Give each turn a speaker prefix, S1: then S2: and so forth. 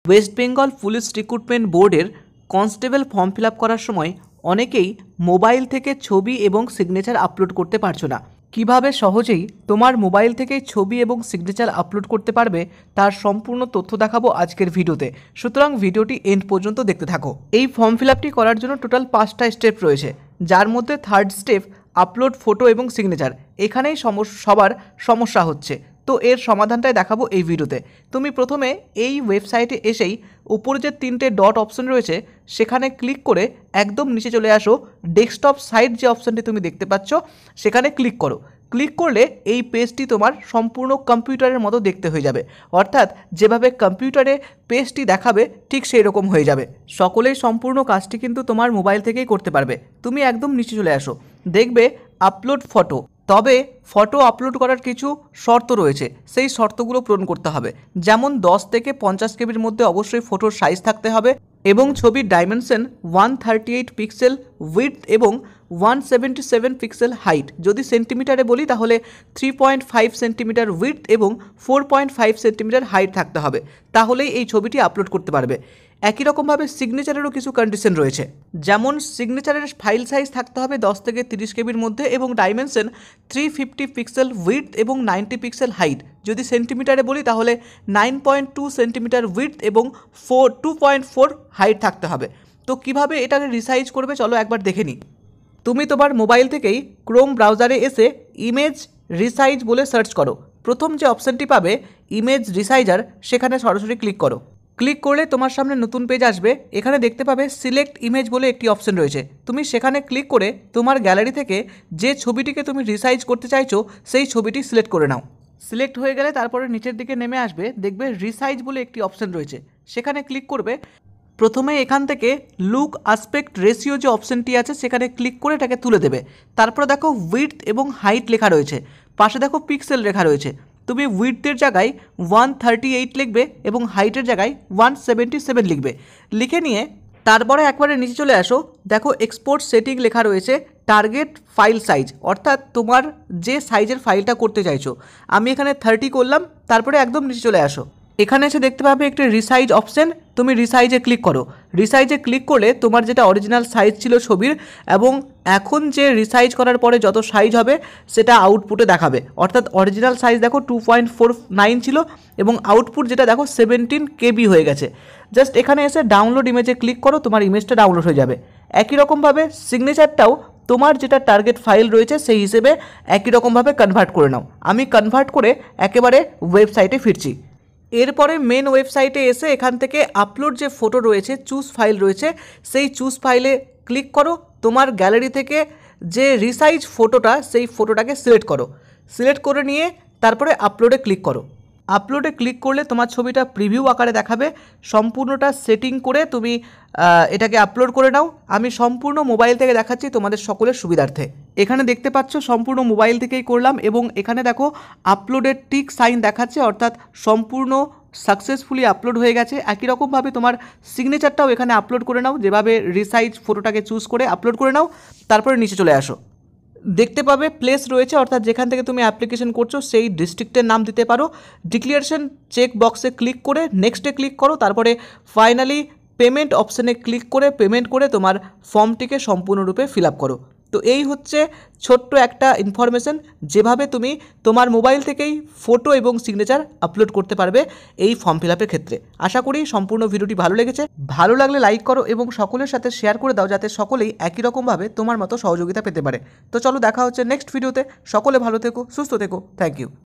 S1: West Bengal police recruitment বোর্ডের constable form fill up করার সময় অনেকেই মোবাইল থেকে ছবি এবং সিগনেচার আপলোড করতে পারছো না। কিভাবে সহজেই তোমার মোবাইল থেকে ছবি এবং সিগনেচার আপলোড করতে পারবে তার সম্পূর্ণ তথ্য দেখাবো আজকের ভিডিওতে। সুতরাং ভিডিওটি এন্ড পর্যন্ত দেখতে থাকো। এই ফর্ম ফিল আপটি করার জন্য টোটাল 5টা স্টেপ রয়েছে, যার মধ্যে থার্ড স্টেপ আপলোড ফটো এবং সিগনেচার। এখানেই সবার সমস্যা হচ্ছে, তো এর সমাধানটাই দেখাবো এই ভিডিওতে। তুমি প্রথমে এই ওয়েবসাইটে এসেই উপরে যে 3টে ডট অপশন রয়েছে সেখানে ক্লিক করে একদম নিচে চলে আসো। ডেস্কটপ সাইট যে অপশানটি তুমি দেখতে পাচ্ছ সেখানে ক্লিক করো। ক্লিক করলে এই পেজটি তোমার সম্পূর্ণ কম্পিউটারের মতো দেখতে হয়ে যাবে, অর্থাৎ যেভাবে কম্পিউটারে পেজটি দেখাবে ঠিক সেই রকম হয়ে যাবে। সকলেই সম্পূর্ণ কাজটি কিন্তু তোমার মোবাইল থেকেই করতে পারবে। তুমি একদম নিচে চলে আসো, দেখবে আপলোড ফটো। তবে ফটো আপলোড করার কিছু শর্ত রয়েছে, সেই শর্তগুলো পূরণ করতে হবে। যেমন 10 থেকে 50 কেবির মধ্যে অবশ্যই ফটোর সাইজ থাকতে হবে এবং ছবির ডাইমেনশন 138 পিক্সেল উইডথ এবং 177 পিক্সেল হাইট। যদি সেন্টিমিটারে বলি তাহলে 3.5 সেন্টিমিটার উইডথ এবং 4.5 সেন্টিমিটার হাইট থাকতে হবে, তাহলেই এই ছবিটি আপলোড করতে পারবে। একই রকমভাবে সিগনেচারেরও কিছু কন্ডিশন রয়েছে, যেমন সিগনেচারের ফাইল সাইজ থাকতে হবে 10 থেকে 30 কেবির মধ্যে এবং ডাইমেনশন 350 পিক্সেল উইডথ এবং 90 পিক্সেল হাইট। যদি সেন্টিমিটারে বলি তাহলে 9.2 সেন্টিমিটার উইডথ এবং 2.4 হাইট থাকতে হবে। তো কিভাবে এটাকে রিসাইজ করবে চলো একবার দেখে নিই। তুমি তোমার মোবাইল থেকেই ক্রোম ব্রাউজারে এসে ইমেজ রিসাইজ বলে সার্চ করো। প্রথম যে অপশানটি পাবে ইমেজ রিসাইজার, সেখানে সরাসরি ক্লিক করো। ক্লিক করলে তোমার সামনে নতুন পেজ আসবে। এখানে দেখতে পাবে সিলেক্ট ইমেজ বলে একটি অপশন রয়েছে। তুমি সেখানে ক্লিক করে তোমার গ্যালারি থেকে যে ছবিটিকে তুমি রিসাইজ করতে চাইছো সেই ছবিটি সিলেক্ট করে নাও। সিলেক্ট হয়ে গেলে তারপরে নিচের দিকে নেমে আসবে, দেখবে রিসাইজ বলে একটি অপশন রয়েছে, সেখানে ক্লিক করবে। প্রথমে এখান থেকে লুক আসপেক্ট রেশিও যে অপশানটি আছে সেখানে ক্লিক করে এটাকে তুলে দেবে। তারপরে দেখো উইডথ এবং হাইট লেখা রয়েছে, পাশে দেখো পিক্সেল লেখা রয়েছে। তুমি উইডথের জায়গায় 138 লিখবে এবং হাইটের জায়গায় 177 লিখবে। লিখে নিয়ে তারপরে একবারে নিচে চলে আসো, দেখো এক্সপোর্ট সেটিং লেখা রয়েছে টার্গেট ফাইল সাইজ, অর্থাৎ তোমার যে সাইজের ফাইলটা করতে চাইছো। আমি এখানে 30 করলাম, তারপরে একদম নিচে চলে আসো। এখানে এসে দেখতে পাবে একটি রিসাইজ অপশন, তুমি রিসাইজে ক্লিক করো। রিসাইজে ক্লিক করলে তোমার যেটা অরিজিনাল সাইজ ছিল ছবির এবং এখন যে রিসাইজ করার পরে যত সাইজ হবে সেটা আউটপুটে দেখাবে। অর্থাৎ অরিজিনাল সাইজ দেখো 2.49 ছিল এবং আউটপুট যেটা দেখো 17 KB হয়ে গেছে। জাস্ট এখানে এসে ডাউনলোড ইমেজে ক্লিক করো, তোমার ইমেজটা ডাউনলোড হয়ে যাবে। একই রকমভাবে সিগনেচারটাও তোমার যেটা টার্গেট ফাইল রয়েছে সেই হিসেবে একই রকমভাবে কনভার্ট করে নাও। আমি কনভার্ট করে একেবারে ওয়েবসাইটে ফিরছি। এরপরে মেন ওয়েবসাইটে এসে এখান থেকে আপলোড যে ফটো রয়েছে, চুজ ফাইল রয়েছে, সেই চুজ ফাইলে ক্লিক করো। তোমার গ্যালারি থেকে যে রিসাইজ ফটোটা সেই ফটোটাকে সিলেক্ট করো। সিলেক্ট করে নিয়ে তারপরে আপলোডে ক্লিক করো। আপলোডে ক্লিক করলে তোমার ছবিটা প্রিভিউ আকারে দেখাবে। সম্পূর্ণটা সেটিং করে তুমি এটাকে আপলোড করে নাও। আমি সম্পূর্ণ মোবাইল থেকে দেখাচ্ছি তোমাদের সকলের সুবিধার্থে। এখানে দেখতে পাচ্ছ সম্পূর্ণ মোবাইল থেকেই করলাম এবং এখানে দেখো আপলোডের টিক সাইন দেখাচ্ছে, অর্থাৎ সম্পূর্ণ সাকসেসফুলি আপলোড হয়ে গেছে। একই রকমভাবে তোমার সিগনেচারটাও এখানে আপলোড করে নাও, যেভাবে রিসাইজ ফটোটাকে চুজ করে আপলোড করে নাও। তারপরে নিচে চলে আসো, দেখতে পাবে প্লেস রয়েছে, অর্থাৎ যেখান থেকে তুমি অ্যাপ্লিকেশন করছো সেই ডিস্ট্রিক্টের নাম দিতে পারো। ডিক্লিয়ারেশন চেক বক্সে ক্লিক করে নেক্সটে ক্লিক করো। তারপরে ফাইনালি পেমেন্ট অপশানে ক্লিক করে পেমেন্ট করে তোমার ফর্মটিকে সম্পূর্ণরূপে ফিল আপ করো। তো এই হচ্ছে ছোট্ট একটা ইনফরমেশন, যেভাবে তুমি তোমার মোবাইল থেকেই ফটো এবং সিগনেচার আপলোড করতে পারবে এই ফর্ম ফিল আপের ক্ষেত্রে। আশা করি সম্পূর্ণ ভিডিওটি ভালো লেগেছে। ভালো লাগলে লাইক করো এবং সকলের সাথে শেয়ার করে দাও, যাতে সকলেই একই রকমভাবে তোমার মতো সহযোগিতা পেতে পারে। তো চলো দেখা হচ্ছে নেক্সট ভিডিওতে। সকলে ভালো থেকো, সুস্থ থেকো। Thank you.